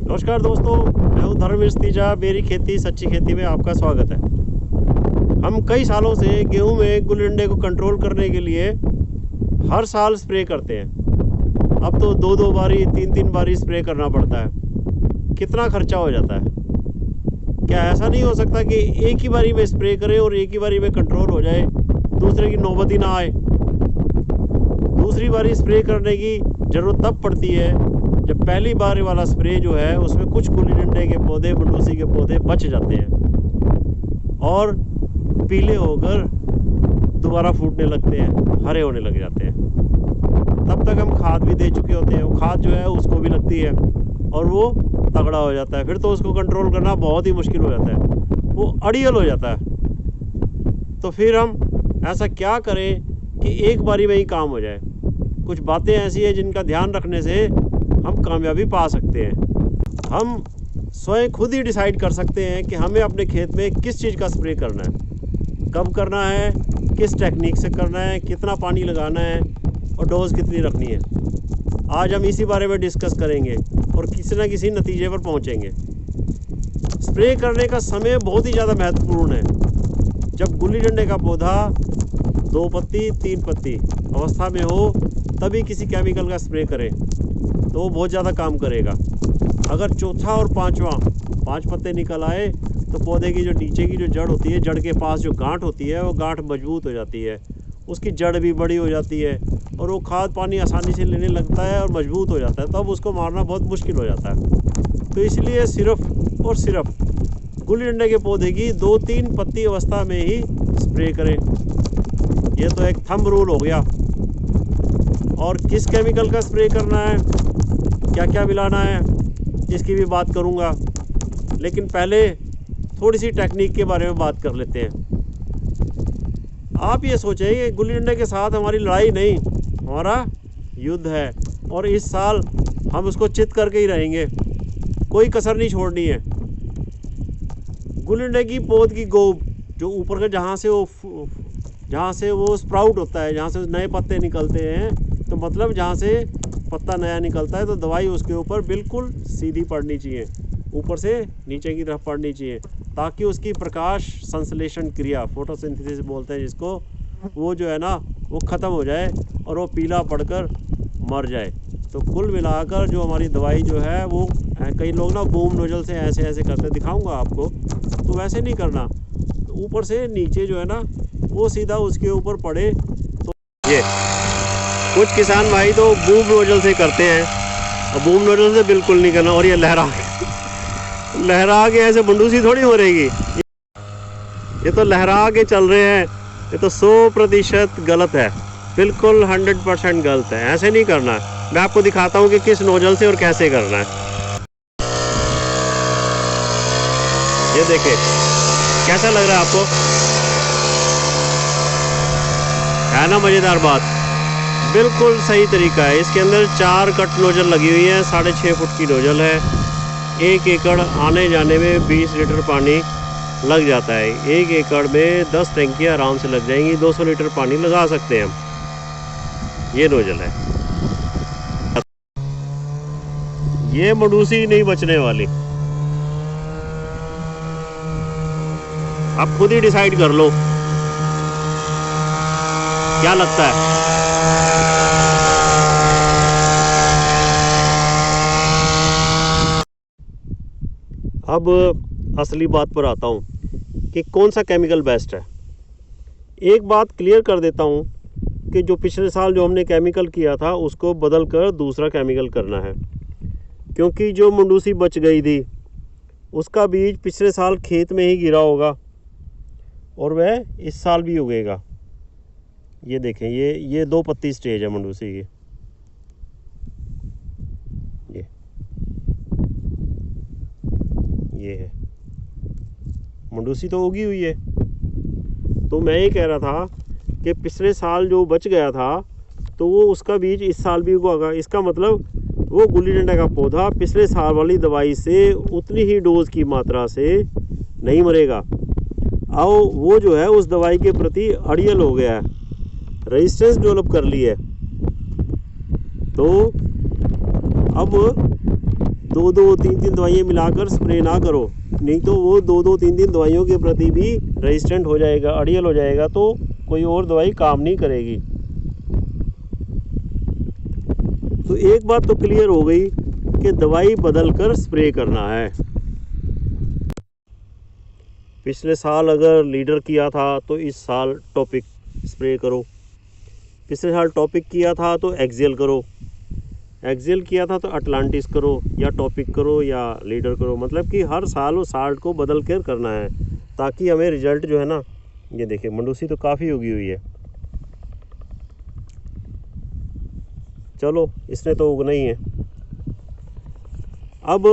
नमस्कार दोस्तों, मैं हूं धर्मेश तीजा। मेरी खेती सच्ची खेती में आपका स्वागत है। हम कई सालों से गेहूं में गुल्ली डंडे को कंट्रोल करने के लिए हर साल स्प्रे करते हैं। अब तो दो बारी तीन बारी स्प्रे करना पड़ता है। कितना खर्चा हो जाता है। क्या ऐसा नहीं हो सकता कि एक ही बारी में स्प्रे करें और एक ही बारी में कंट्रोल हो जाए, दूसरे की नौबत ही ना आए। दूसरी बारी स्प्रे करने की ज़रूरत तब पड़ती है जब पहली बार वाला स्प्रे जो है उसमें कुछ गुल्ली डंडे के पौधे, मंडूसी के पौधे बच जाते हैं और पीले होकर दोबारा फूटने लगते हैं, हरे होने लग जाते हैं। तब तक हम खाद भी दे चुके होते हैं। वो खाद जो है उसको भी लगती है और वो तगड़ा हो जाता है। फिर तो उसको कंट्रोल करना बहुत ही मुश्किल हो जाता है, वो अड़ियल हो जाता है। तो फिर हम ऐसा क्या करें कि एक बारी में ही काम हो जाए। कुछ बातें ऐसी हैं जिनका ध्यान रखने से हम कामयाबी पा सकते हैं। हम स्वयं खुद ही डिसाइड कर सकते हैं कि हमें अपने खेत में किस चीज़ का स्प्रे करना है, कब करना है, किस टेक्निक से करना है, कितना पानी लगाना है और डोज कितनी रखनी है। आज हम इसी बारे में डिस्कस करेंगे और किसी न किसी नतीजे पर पहुंचेंगे। स्प्रे करने का समय बहुत ही ज़्यादा महत्वपूर्ण है। जब गुल्ली डंडे का पौधा 2 पत्ती 3 पत्ती अवस्था में हो तभी किसी केमिकल का स्प्रे करें तो वो बहुत ज़्यादा काम करेगा। अगर चौथा और पांचवा 5 पत्ते निकल आए तो पौधे की जो नीचे की जो जड़ होती है, जड़ के पास जो गांठ होती है वो गांठ मजबूत हो जाती है, उसकी जड़ भी बड़ी हो जाती है और वो खाद पानी आसानी से लेने लगता है और मजबूत हो जाता है। तब उसको मारना बहुत मुश्किल हो जाता है। तो इसलिए सिर्फ और सिर्फ गुल्ली डंडे के पौधे की 2-3 पत्ती अवस्था में ही स्प्रे करें। ये तो एक थंब रूल हो गया। और किस केमिकल का स्प्रे करना है, क्या क्या मिलाना है, इसकी भी बात करूंगा। लेकिन पहले थोड़ी सी टेक्निक के बारे में बात कर लेते हैं। आप ये सोचें कि गुल्ली डंडे के साथ हमारी लड़ाई नहीं, हमारा युद्ध है और इस साल हम उसको चित करके ही रहेंगे, कोई कसर नहीं छोड़नी है। गुल्ली डंडे की पौध की गोब जो ऊपर का जहाँ से वो स्प्राउट होता है, जहाँ से नए पत्ते निकलते हैं, तो मतलब जहाँ से पत्ता नया निकलता है तो दवाई उसके ऊपर बिल्कुल सीधी पड़नी चाहिए, ऊपर से नीचे की तरफ पड़नी चाहिए, ताकि उसकी प्रकाश संश्लेषण क्रिया, फोटोसिंथेसिस बोलते हैं जिसको, वो जो है ना वो ख़त्म हो जाए और वो पीला पड़कर मर जाए। तो कुल मिलाकर जो हमारी दवाई जो है वो, कई लोग ना बूम नोजल से ऐसे ऐसे करते, दिखाऊंगा आपको, तो वैसे नहीं करना। तो ऊपर से नीचे जो है ना वो सीधा उसके ऊपर पड़े। तो ये कुछ किसान भाई तो बूम नोजल से करते हैं और बूम नोजल से बिल्कुल नहीं करना। और ये लहरा के ऐसे बंडूसी थोड़ी हो रहेगी। ये तो लहरा के चल रहे हैं। ये तो 100% गलत है, बिल्कुल 100% गलत है। ऐसे नहीं करना है। मैं आपको दिखाता हूँ कि किस नोजल से और कैसे करना है। ये देखें कैसा लग रहा है आपको, है ना मज़ेदार बात। बिल्कुल सही तरीका है। इसके अंदर 4 कट नोजल लगी हुई है, 6.5 फुट की नोजल है। 1 एकड़ आने जाने में 20 लीटर पानी लग जाता है। 1 एकड़ में 10 टंकियाँ आराम से लग जाएंगी, 200 लीटर पानी लगा सकते हैं हम। ये नोजल है। ये मंडूसी नहीं बचने वाली। आप खुद ही डिसाइड कर लो क्या लगता है। अब असली बात पर आता हूँ कि कौन सा केमिकल बेस्ट है। एक बात क्लियर कर देता हूँ कि जो पिछले साल जो हमने केमिकल किया था उसको बदल कर दूसरा केमिकल करना है, क्योंकि जो मंडूसी बच गई थी उसका बीज पिछले साल खेत में ही गिरा होगा और वह इस साल भी उगेगा। ये देखें, ये 2 पत्ती स्टेज है मंडूसी की। ये है मंडूसी तो उगी हुई है। तो मैं ये कह रहा था कि पिछले साल जो बच गया था तो वो उसका बीज इस साल भी उगेगा। इसका मतलब वो गुल्ली डंडा का पौधा पिछले साल वाली दवाई से उतनी ही डोज की मात्रा से नहीं मरेगा। आओ वो जो है उस दवाई के प्रति अड़ियल हो गया है, रेजिस्टेंस डेवलप कर ली है। तो अब 2-2, 3-3 दवाइयाँ मिलाकर स्प्रे ना करो, नहीं तो वो 2-2, 3-3 दवाइयों के प्रति भी रेजिस्टेंट हो जाएगा, अड़ियल हो जाएगा, तो कोई और दवाई काम नहीं करेगी। तो एक बात तो क्लियर हो गई कि दवाई बदल कर स्प्रे करना है। पिछले साल अगर लीडर किया था तो इस साल टॉपिक स्प्रे करो, पिछले साल टॉपिक किया था तो एक्सियल करो, एक्सियल किया था तो अटलांटिस करो, या टॉपिक करो या लीडर करो। मतलब कि हर साल वो साल्ट को बदल कर करना है, ताकि हमें रिजल्ट जो है ना, ये देखिए मंडूसी तो काफ़ी उगी हुई है। चलो इसने तो उगना ही है। अब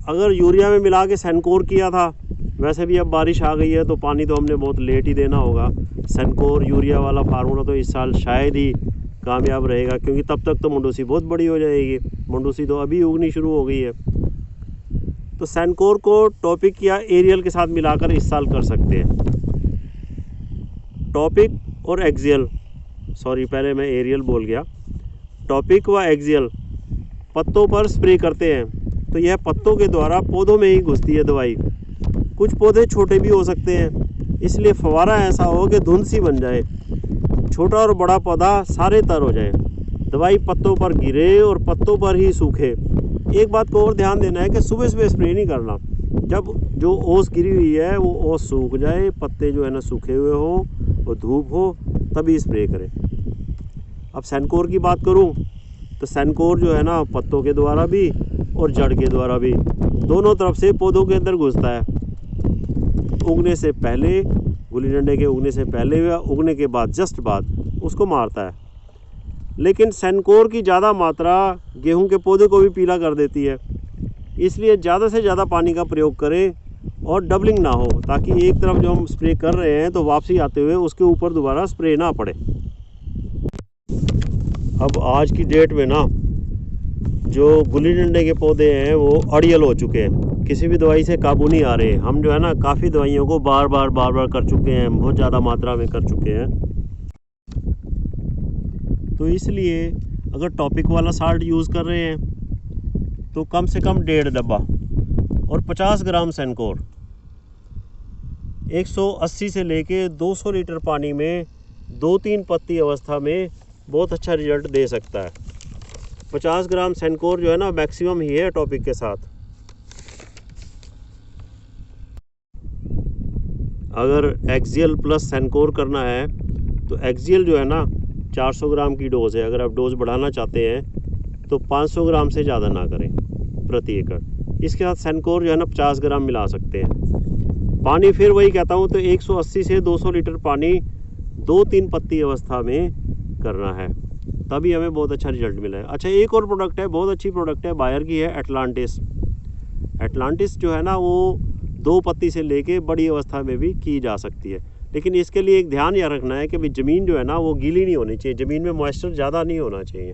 अगर यूरिया में मिला के सेनकोर किया था, वैसे भी अब बारिश आ गई है तो पानी तो हमने बहुत लेट ही देना होगा। सेनकोर यूरिया वाला फार्मूला तो इस साल शायद ही कामयाब रहेगा, क्योंकि तब तक तो मंडूसी बहुत बड़ी हो जाएगी। मंडूसी तो अभी उगनी शुरू हो गई है। तो सेनकोर को टॉपिक या एरियल के साथ मिलाकर इस साल कर सकते हैं। टॉपिक और एक्सियल, सॉरी पहले मैं एरियल बोल गया, टॉपिक व एक्सियल पत्तों पर स्प्रे करते हैं, तो यह पत्तों के द्वारा पौधों में ही घुसती है दवाई। कुछ पौधे छोटे भी हो सकते हैं, इसलिए फवारा ऐसा हो कि धुंध सी बन जाए, छोटा और बड़ा पौधा सारे तर हो जाए, दवाई पत्तों पर गिरे और पत्तों पर ही सूखे। एक बात को और ध्यान देना है कि सुबह सुबह स्प्रे नहीं करना, जब जो ओस गिरी हुई है वो ओस सूख जाए, पत्ते जो है ना सूखे हुए हो और धूप हो, तभी स्प्रे करें। अब सेनकोर की बात करूं तो सेनकोर जो है ना पत्तों के द्वारा भी और जड़ के द्वारा भी, दोनों तरफ से पौधों के अंदर घुसता है। उगने से पहले, गुल्ली डंडे के उगने से पहले या उगने के बाद जस्ट बाद उसको मारता है। लेकिन सेनकोर की ज़्यादा मात्रा गेहूं के पौधे को भी पीला कर देती है, इसलिए ज़्यादा से ज़्यादा पानी का प्रयोग करें और डबलिंग ना हो, ताकि एक तरफ जो हम स्प्रे कर रहे हैं तो वापसी आते हुए उसके ऊपर दोबारा स्प्रे ना पड़े। अब आज की डेट में ना जो गुल्ली डंडे के पौधे हैं वो अड़ियल हो चुके हैं, किसी भी दवाई से काबू नहीं आ रहे। हम जो है ना काफ़ी दवाइयों को बार बार कर चुके हैं, बहुत ज़्यादा मात्रा में कर चुके हैं। तो इसलिए अगर टॉपिक वाला साल्ट यूज़ कर रहे हैं तो कम से कम 1.5 डब्बा और 50 ग्राम सेनकोर 180 से लेके 200 लीटर पानी में 2-3 पत्ती अवस्था में बहुत अच्छा रिजल्ट दे सकता है। 50 ग्राम सेनकोर जो है ना मैक्सिमम ही है टॉपिक के साथ। अगर एक्सियल प्लस सेनकोर करना है तो एक्सियल जो है ना 400 ग्राम की डोज़ है। अगर आप डोज़ बढ़ाना चाहते हैं तो 500 ग्राम से ज़्यादा ना करें प्रति एकड़। इसके साथ सेनकोर जो है ना 50 ग्राम मिला सकते हैं। पानी फिर वही कहता हूँ, तो 180 से 200 लीटर पानी 2-3 पत्ती अवस्था में करना है, तभी हमें बहुत अच्छा रिजल्ट मिला है। अच्छा, एक और प्रोडक्ट है, बहुत अच्छी प्रोडक्ट है, बायर की है, एटलांटिस। एटलांटिस जो है ना वो 2 पत्ती से लेके बड़ी अवस्था में भी की जा सकती है, लेकिन इसके लिए एक ध्यान यह रखना है कि भाई ज़मीन जो है ना वो गीली नहीं होनी चाहिए, ज़मीन में मॉइस्चर ज़्यादा नहीं होना चाहिए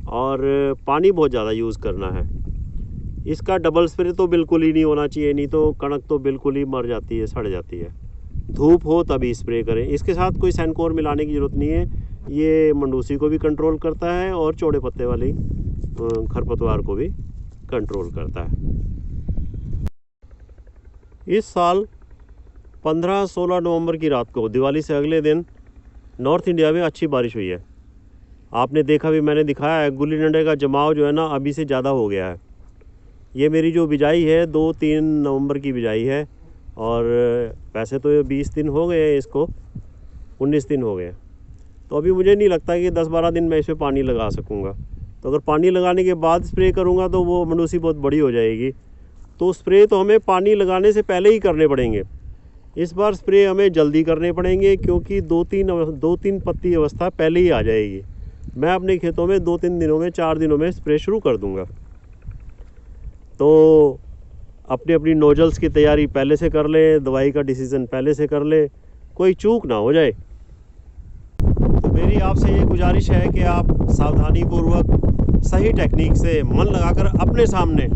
और पानी बहुत ज़्यादा यूज़ करना है। इसका डबल स्प्रे तो बिल्कुल ही नहीं होना चाहिए, नहीं तो कणक तो बिल्कुल ही मर जाती है, सड़ जाती है। धूप हो तभी स्प्रे करें। इसके साथ कोई सेनकोर मिलाने की ज़रूरत नहीं है, ये मंडूसी को भी कंट्रोल करता है और चौड़े पत्ते वाली खरपतवार को भी कंट्रोल करता है। इस साल 15-16 नवंबर की रात को, दिवाली से अगले दिन, नॉर्थ इंडिया में अच्छी बारिश हुई है। आपने देखा भी, मैंने दिखाया है, गुल्ली डंडे का जमाव जो है ना अभी से ज़्यादा हो गया है। ये मेरी जो बिजाई है 2-3 नवंबर की बिजाई है, और वैसे तो ये 20 दिन हो गए हैं, इसको 19 दिन हो गए। तो अभी मुझे नहीं लगता कि 10-12 दिन मैं इस पर पानी लगा सकूँगा। तो अगर पानी लगाने के बाद स्प्रे करूँगा तो वो मंडूसी बहुत बड़ी हो जाएगी। तो स्प्रे तो हमें पानी लगाने से पहले ही करने पड़ेंगे। इस बार स्प्रे हमें जल्दी करने पड़ेंगे, क्योंकि 2-3 पत्ती अवस्था पहले ही आ जाएगी। मैं अपने खेतों में 2-3 दिनों में, 4 दिनों में स्प्रे शुरू कर दूँगा। तो अपनी अपनी नोजल्स की तैयारी पहले से कर ले, दवाई का डिसीज़न पहले से कर ले, कोई चूक ना हो जाए। तो मेरी आपसे ये गुजारिश है कि आप सावधानीपूर्वक सही टेक्निक से मन लगाकर अपने सामने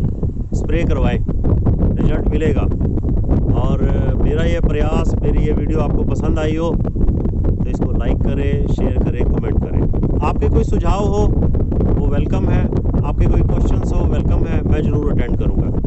स्प्रे करवाएं, रिजल्ट मिलेगा। और मेरा ये प्रयास, मेरी ये वीडियो आपको पसंद आई हो तो इसको लाइक करें, शेयर करें, कमेंट करें। आपके कोई सुझाव हो वो वेलकम है। आपके कोई क्वेश्चंस हो वेलकम है, मैं ज़रूर अटेंड करूँगा।